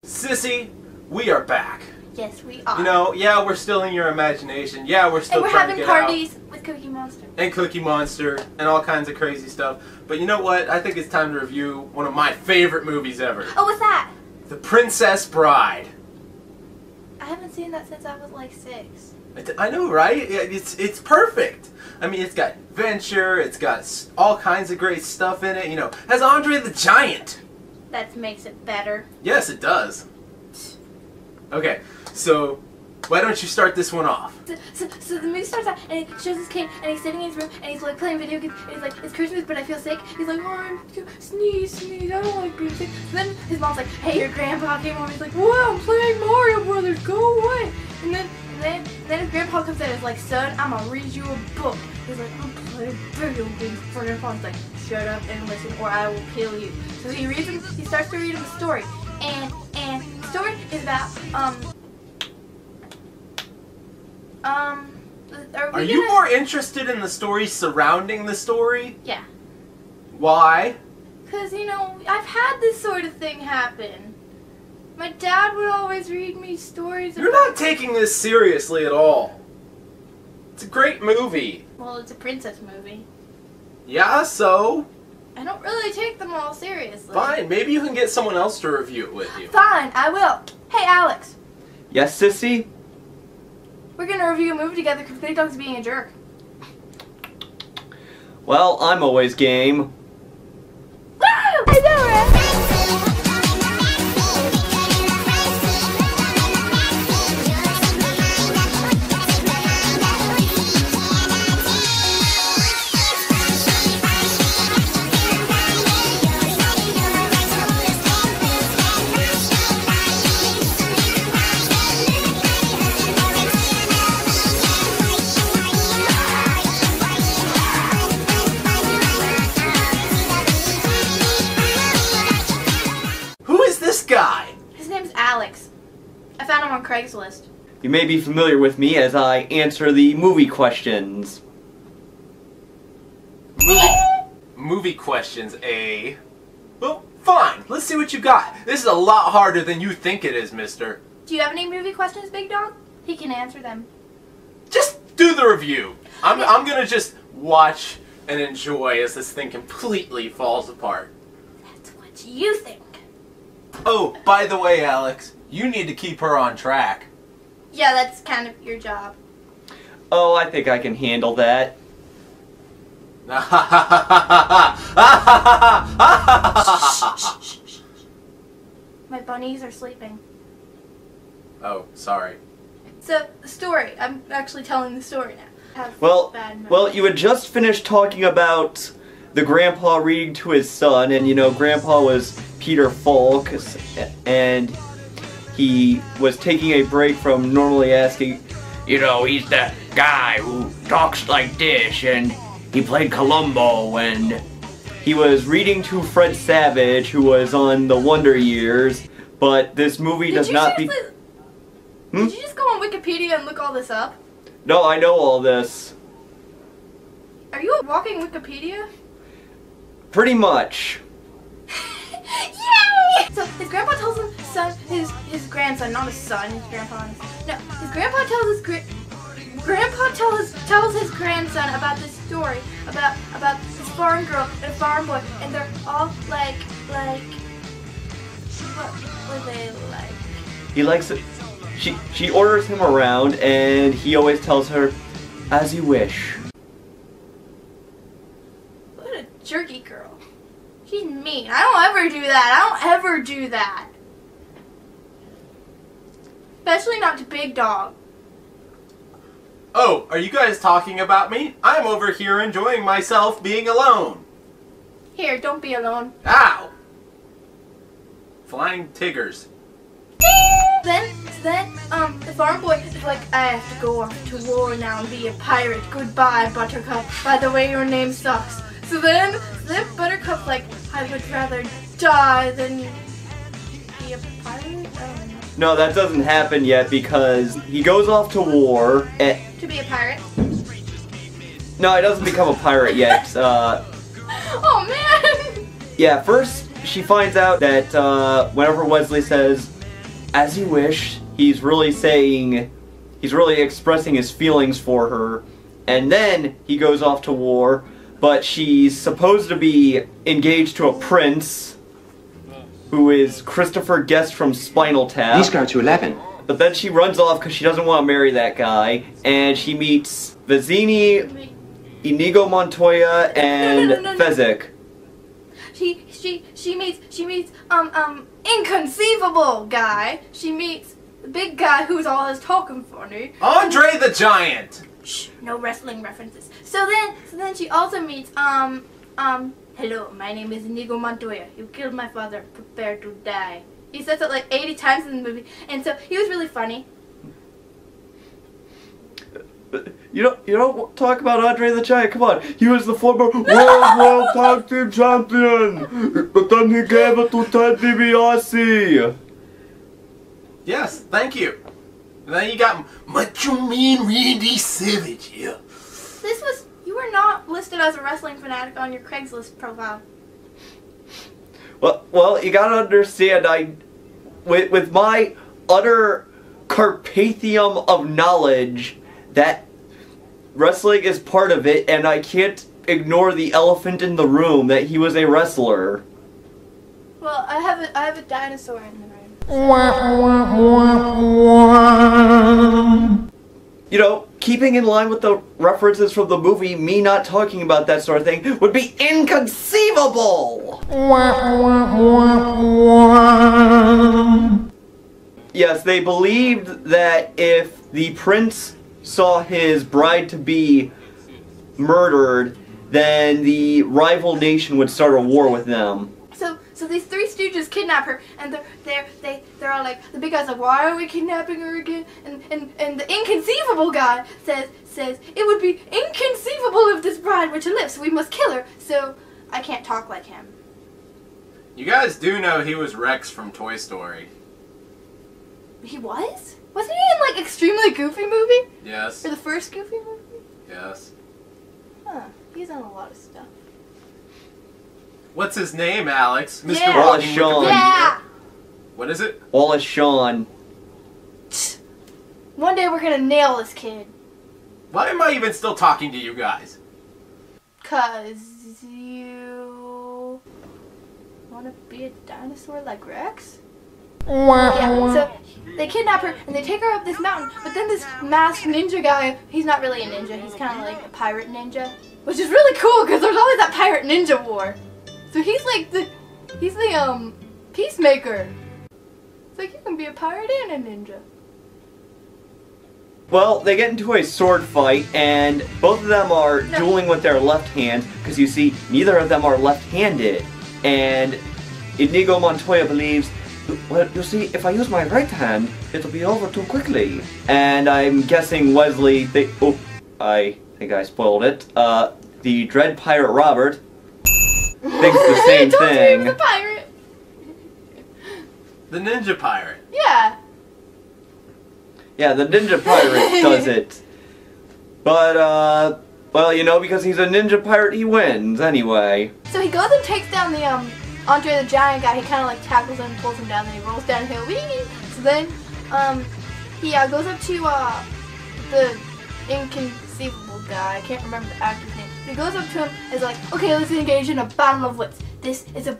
Sissy, we are back. Yes, we are. You know, yeah, we're still in your imagination. Yeah, we're still trying to get out. And we're having parties with Cookie Monster. And Cookie Monster and all kinds of crazy stuff. But you know what? I think it's time to review one of my favorite movies ever. Oh, what's that? The Princess Bride. I haven't seen that since I was like 6. I know, right? It's perfect. I mean, it's got adventure. It's got all kinds of great stuff in it. You know, has Andre the Giant. That makes it better. Yes, it does. Okay, so why don't you start this one off? So the movie starts out and it shows this kid and he's sitting in his room and he's like playing video games and he's like, it's Christmas but I feel sick. He's like, oh, sneeze, I don't like being sick. So then his mom's like, hey, your grandpa came home. He's like, wow, I'm playing Mario Brothers, go away. And then his grandpa comes in and is like, son, I'm gonna read you a book. He's like, I'm playing video games. For grandpa's like, shut up and listen or I will kill you. So he starts to read him a story. And the story is about, Are you more interested in the story surrounding the story? Yeah. Why? Because, you know, I've had this sort of thing happen. My dad would always read me stories. You're not taking this seriously at all. It's a great movie. Well, it's a princess movie. Yeah, so? I don't really take them all seriously. Fine, maybe you can get someone else to review it with you. Fine, I will. Hey, Alex. Yes, Sissy? We're gonna review a movie together because Big Dog's being a jerk. Well, I'm always game. Woo! I know, right? Guy. His name's Alex. I found him on Craigslist. You may be familiar with me as I answer the movie questions. Movie questions, eh? Well, fine. Let's see what you got. This is a lot harder than you think it is, mister. Do you have any movie questions, Big Dog? He can answer them. Just do the review. I'm gonna just watch and enjoy as this thing completely falls apart. That's what you think. Oh, by the way, Alex, you need to keep her on track. Yeah, that's kind of your job. Oh, I think I can handle that. My bunnies are sleeping. Oh, sorry. So, the story. I'm actually telling the story now. Well, you had just finished talking about the grandpa reading to his son, and you know, grandpa was Peter Falk, and he was taking a break from normally asking, you know, he's the guy who talks like this, and he played Columbo, and he was reading to Fred Savage, who was on the Wonder Years, but this movie does not be... Did you just go on Wikipedia and look all this up? No, I know all this. Are you a walking Wikipedia? Pretty much. Yay! So his grandpa tells his grandson, not his son, his grandpa. No, his grandpa tells tells his grandson about this story about this farm girl and a farm boy, and they're all like what were they like? He likes it. She orders him around, and he always tells her, "As you wish." What a jerky girl. She's mean. I don't ever do that. I don't ever do that. Especially not to Big Dog. Oh, are you guys talking about me? I'm over here enjoying myself being alone. Here, don't be alone. Ow! Flying tigers. Then, the farm boy is like, I have to go off to war now and be a pirate. Goodbye, Buttercup. By the way, your name sucks. So then Buttercup's like, I would rather die than be a pirate? No, that doesn't happen yet because he goes off to war. To be a pirate? No, he doesn't become a pirate yet. Oh man! Yeah, first she finds out that whenever Wesley says, as you wish. He's really expressing his feelings for her. And then he goes off to war, but she's supposed to be engaged to a prince, who is Christopher Guest from Spinal Tap. Please go to 11. But then she runs off because she doesn't want to marry that guy, and she meets Vizzini, Inigo Montoya, and Fezzik. She meets inconceivable guy. She meets the big guy who's always talking funny. Andre the Giant. Shh, no wrestling references. So then she also meets hello, my name is Inigo Montoya. You killed my father. Prepare to die. He says it like 80 times in the movie, and so he was really funny. You don't talk about Andre the Giant. Come on, he was the former World Tag Team Champion, but then he gave it to Ted DiBiase. Yes, thank you. And then you got Macho Man Randy Savage. Yeah. You were not listed as a wrestling fanatic on your Craigslist profile. Well, you gotta understand, with my utter Carpathium of knowledge, that wrestling is part of it, and I can't ignore the elephant in the room that he was a wrestler. Well, I have a dinosaur in the room. You know, keeping in line with the references from the movie, me not talking about that sort of thing would be inconceivable! Yes, they believed that if the prince saw his bride-to-be murdered, then the rival nation would start a war with them. So these three stooges kidnap her, and they're all like, the big guy's like, why are we kidnapping her again? And the inconceivable guy says it would be inconceivable if this bride were to live, so we must kill her. So I can't talk like him. You guys do know he was Rex from Toy Story. He was? Wasn't he in like Extremely Goofy movie? Yes. Or the first Goofy movie? Yes. Huh. He's on a lot of stuff. What's his name, Alex? Mr. Yeah. Walking Sean. Wikipedia. Yeah! What is it? Wallace Shawn. One day we're gonna nail this kid. Why am I even still talking to you guys? 'Cause you wanna be a dinosaur like Rex? Yeah, so they kidnap her and they take her up this mountain, but then this masked ninja guy, he's not really a ninja, he's kind of like a pirate ninja, which is really cool because there's always that pirate ninja war. So he's the peacemaker. It's like you can be a pirate and a ninja. Well, they get into a sword fight, and both of them are dueling with their left hands, because you see, neither of them are left-handed. And Inigo Montoya believes, well, you see, if I use my right hand, it'll be over too quickly. And I'm guessing Wesley, I think I spoiled it. The Dread Pirate Robert thinks the same Don't thing. say he was a pirate. The Ninja Pirate. Yeah. Yeah, the Ninja Pirate does it. But, well, you know, because he's a Ninja Pirate, he wins, anyway. So he goes and takes down the, Andre the Giant guy. He kind of, like, tackles him and pulls him down, and he rolls down the hill. Whee! So then, he, goes up to, the inconceivable guy. I can't remember the actor's name. He goes up to him and is like, okay, let's engage in a battle of wits. This is a...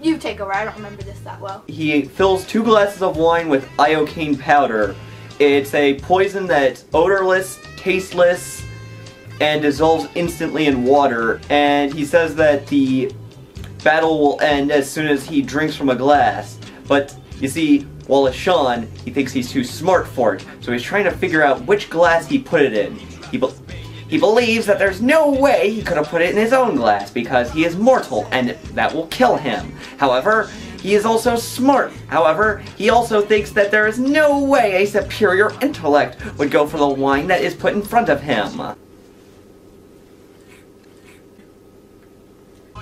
You take over. I don't remember this that well. He fills 2 glasses of wine with iocane powder. It's a poison that's odorless, tasteless, and dissolves instantly in water. And he says that the battle will end as soon as he drinks from a glass. But, you see, Wallace Shawn, he thinks he's too smart for it. So he's trying to figure out which glass he put it in. He believes that there's no way he could have put it in his own glass because he is mortal and that will kill him. However, he is also smart. However, he also thinks that there is no way a superior intellect would go for the wine that is put in front of him.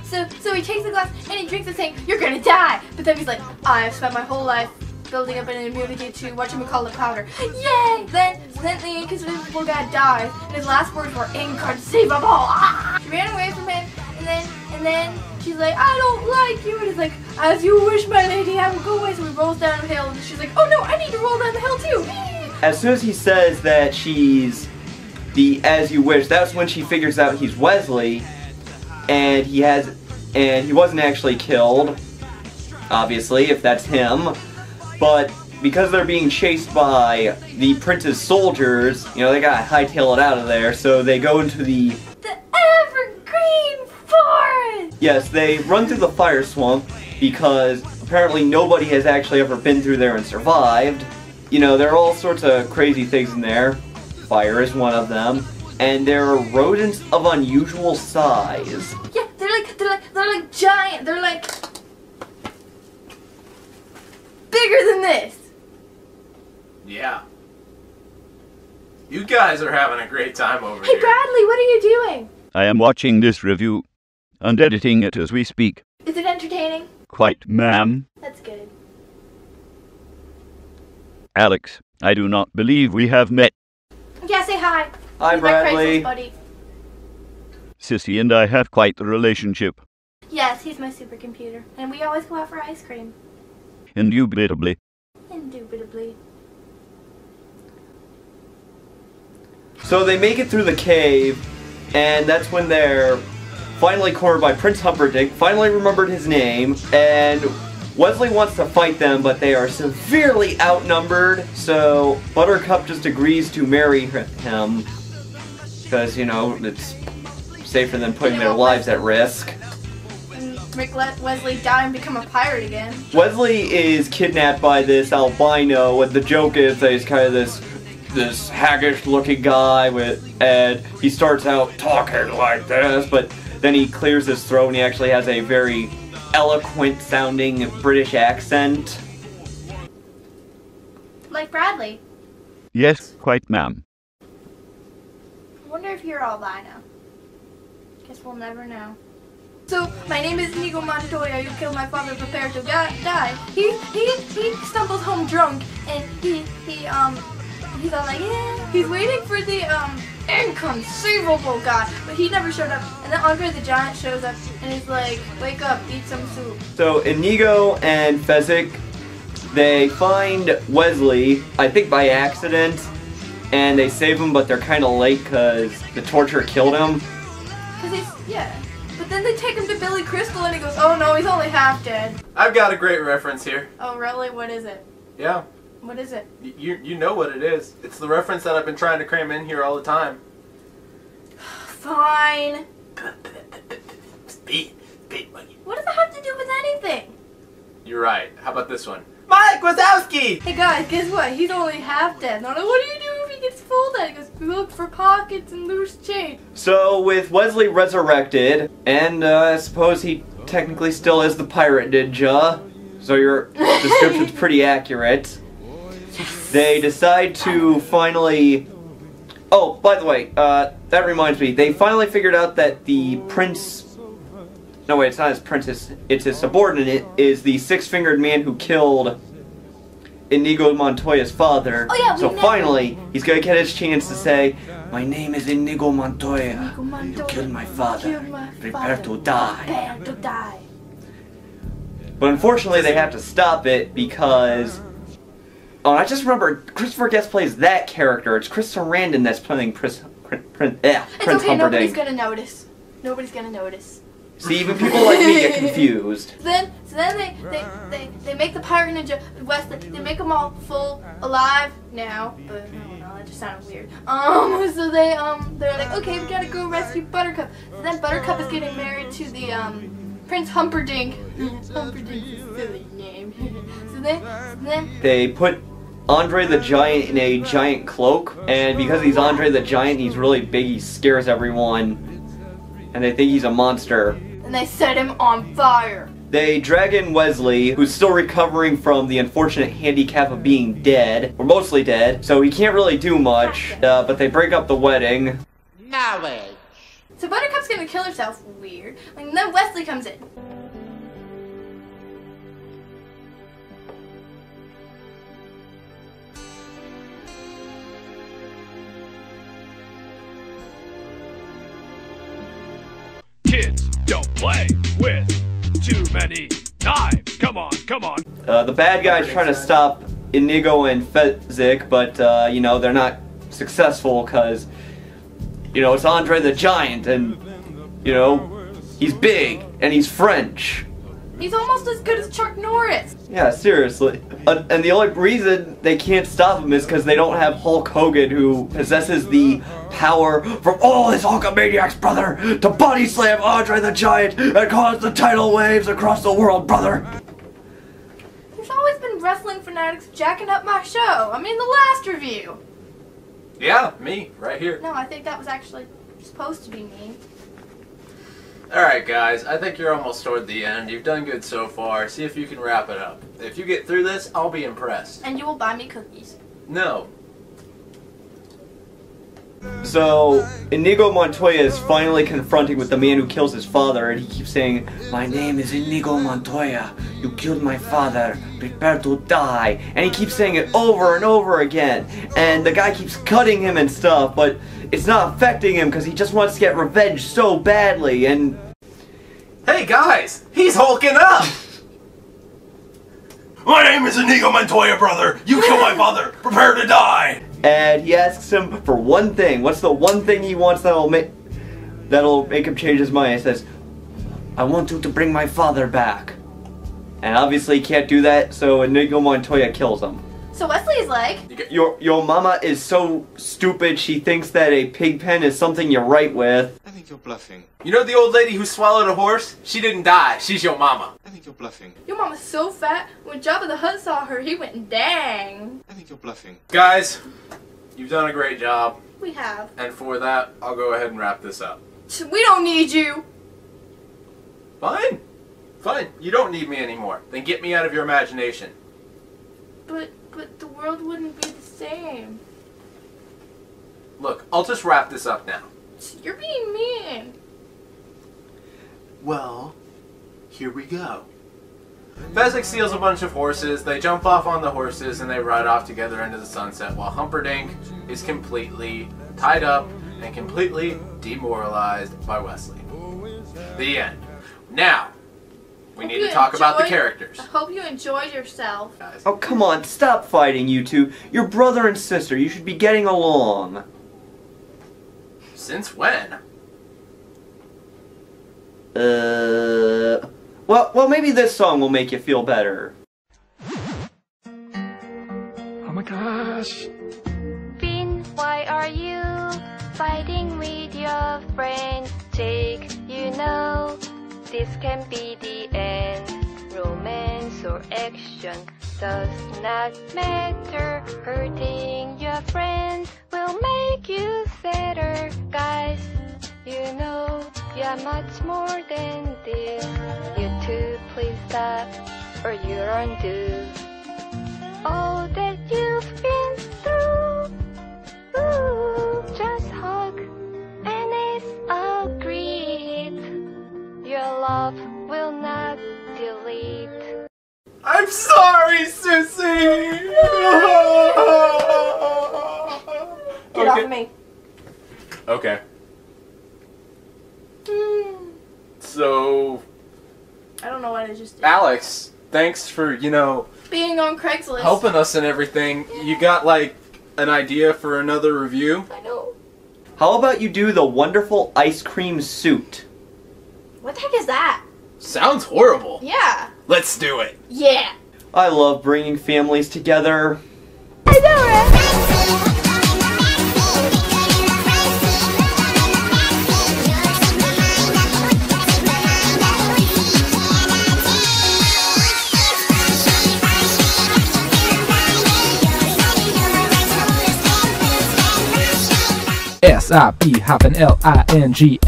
So he takes the glass and he drinks it saying, you're gonna die! But then he's like, I've spent my whole life building up an immunity to whatchamacallit powder. Yay! Then the inconceivable guy dies, and his last words were inconceivable! Ah! She ran away from him, and then she's like, I don't like you. And he's like, as you wish, my lady, I will go away. So he rolls down the hill, and she's like, oh no, I need to roll down the hill too. As soon as he says that she's the as you wish, that's when she figures out he's Wesley, and he wasn't actually killed, obviously, if that's him, but because they're being chased by the prince's soldiers, you know, they gotta hightail it out of there, so they go into the evergreen forest! Yes, they run through the fire swamp because apparently nobody has actually ever been through there and survived. You know, there are all sorts of crazy things in there. Fire is one of them. And there are rodents of unusual size. Yeah, they're like giant. They're like bigger than this. Yeah. You guys are having a great time over Hey here. Bradley, what are you doing? I am watching this review and editing it as we speak. Is it entertaining? Quite, ma'am. That's good. Alex, I do not believe we have met. Yeah, say hi. Hi, He's my Bradley. Craigslist buddy. Sissy and I have quite the relationship. Yes, he's my supercomputer, and we always go out for ice cream. Indubitably. Indubitably. So they make it through the cave, and that's when they're finally cornered by Prince Humperdinck, finally remembered his name, and Wesley wants to fight them, but they are severely outnumbered, so Buttercup just agrees to marry him, because, you know, it's safer than putting their lives at risk. And Rick let Wesley die and become a pirate again. Wesley is kidnapped by this albino, and the joke is that he's kind of this haggish-looking guy, and he starts out talking like this, but then he clears his throat and he actually has a very eloquent-sounding British accent. Like Bradley. Yes, quite, ma'am. I wonder if you're albino. Guess we'll never know. So, my name is Inigo Montoya. You killed my father, prepare to die. He stumbles home drunk, and he's all like, yeah. He's waiting for the inconceivable guy, but he never showed up. And then Andre the Giant shows up, and he's like, wake up, eat some soup. So Inigo and Fezzik, they find Wesley, I think by accident, and they save him, but they're kind of late because the torture killed him. Yeah. But then they take him to Billy Crystal, and he goes, oh no, he's only half dead. I've got a great reference here. Oh really? What is it? Yeah. What is it? You know what it is. It's the reference that I've been trying to cram in here all the time. Fine. Speed money. What does that have to do with anything? You're right. How about this one? Mike Wazowski! Hey guys, guess what? He's only half dead. No, what do you do if he gets full dead? He goes, look for pockets and loose change. So with Wesley resurrected, and I suppose he technically still is the pirate ninja, so your description's pretty accurate. They decide to finally... Oh, by the way, that reminds me, they finally figured out that the prince... No, wait, it's not his prince, it's his subordinate, is the six-fingered man who killed Inigo Montoya's father. Oh, yeah, so finally, he's gonna get his chance to say, my name is Inigo Montoya. You killed my father. Prepare to die. Prepare to die. But unfortunately, they have to stop it because... Oh, I just remember Christopher Guest plays that character. It's Chris Sarandon that's playing Prince It's okay, Humperdinck. nobody's gonna notice. Nobody's gonna notice. See, even people like me get confused. So then they make the pirate ninja Wesley. They make them all full alive now, but I don't know, that just sounded weird. So they're like, okay, we gotta go rescue Buttercup. So then Buttercup is getting married to the Prince Humperdinck. Humperdinck's a silly name. so then They put Andre the Giant in a giant cloak, and because he's Andre the Giant, he's really big, he scares everyone, and they think he's a monster. and they set him on fire. They drag in Wesley, who's still recovering from the unfortunate handicap of being dead, or mostly dead, so he can't really do much, but they break up the wedding. Knowledge. So Buttercup's gonna kill herself. Weird. And then Wesley comes in. Kids, Don't play with too many knives. Come on, come on. The bad guy's trying to stop Inigo and Fezzik, but, you know, they're not successful because, you know, it's Andre the Giant, and, you know, he's big, and he's French. He's almost as good as Chuck Norris. Yeah, seriously. And the only reason they can't stop him is because they don't have Hulk Hogan, who possesses the power from all his Hulkamaniacs, brother, to body slam Andre the Giant and cause the tidal waves across the world, brother. There's always been wrestling fanatics jacking up my show. I mean, the last review. Yeah, me, right here. No, I think that was actually supposed to be me. Alright guys, I think you're almost toward the end. You've done good so far. See if you can wrap it up. If you get through this, I'll be impressed. And you will buy me cookies. No. So, Inigo Montoya is finally confronting with the man who kills his father, and he keeps saying, "My name is Inigo Montoya. You killed my father. Prepare to die." And he keeps saying it over and over again. And the guy keeps cutting him and stuff, but it's not affecting him because he just wants to get revenge so badly. And hey guys, he's hulking up! My name is Inigo Montoya, brother. You killed my father. Prepare to die. and he asks him for one thing. What's the one thing he wants that'll make him change his mind? He says, "I want you to bring my father back." And obviously he can't do that, so Inigo Montoya kills him. So Wesley's like, Your mama is so stupid she thinks that a pig pen is something you write with. I think you're bluffing. You know the old lady who swallowed a horse? She didn't die. She's your mama. I think you're bluffing. your mama's so fat, when Jabba the Hutt saw her, he went, dang. I think you're bluffing. Guys, you've done a great job. We have. And for that, I'll go ahead and wrap this up. We don't need you. Fine. Fine. You don't need me anymore. Then get me out of your imagination. But the world wouldn't be the same. Look, I'll just wrap this up now. You're being mean. Well, here we go. Fezzik steals a bunch of horses, they jump off on the horses, and they ride off together into the sunset while Humperdinck is completely tied up and completely demoralized by Wesley. The end. Now, we need to talk about the characters. I hope you enjoyed yourself. Guys. Oh, come on, stop fighting, you two. You're brother and sister. You should be getting along. Since when? Well, maybe this song will make you feel better. Oh my gosh. Finn, why are you fighting with your friend Jake? You know this can be the end. Romance or action does not matter. Hurting your friend will make you sadder. Guys, you know you're much more than this. You two, please stop or you're undue. All that you've been through, ooh, just hug and it's agreed. Your love will not delete. I'm sorry, Sissy! Get off of me. Okay. So, I don't know what I just did. Alex, thanks for, Being on Craigslist. helping us and everything. You got, an idea for another review? I know. How about you do the wonderful ice cream suit? What the heck is that? Sounds horrible. Yeah. Let's do it. Yeah. I love bringing families together. I know, right?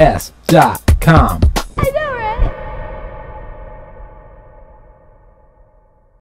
SIP-LINGS.com. I know.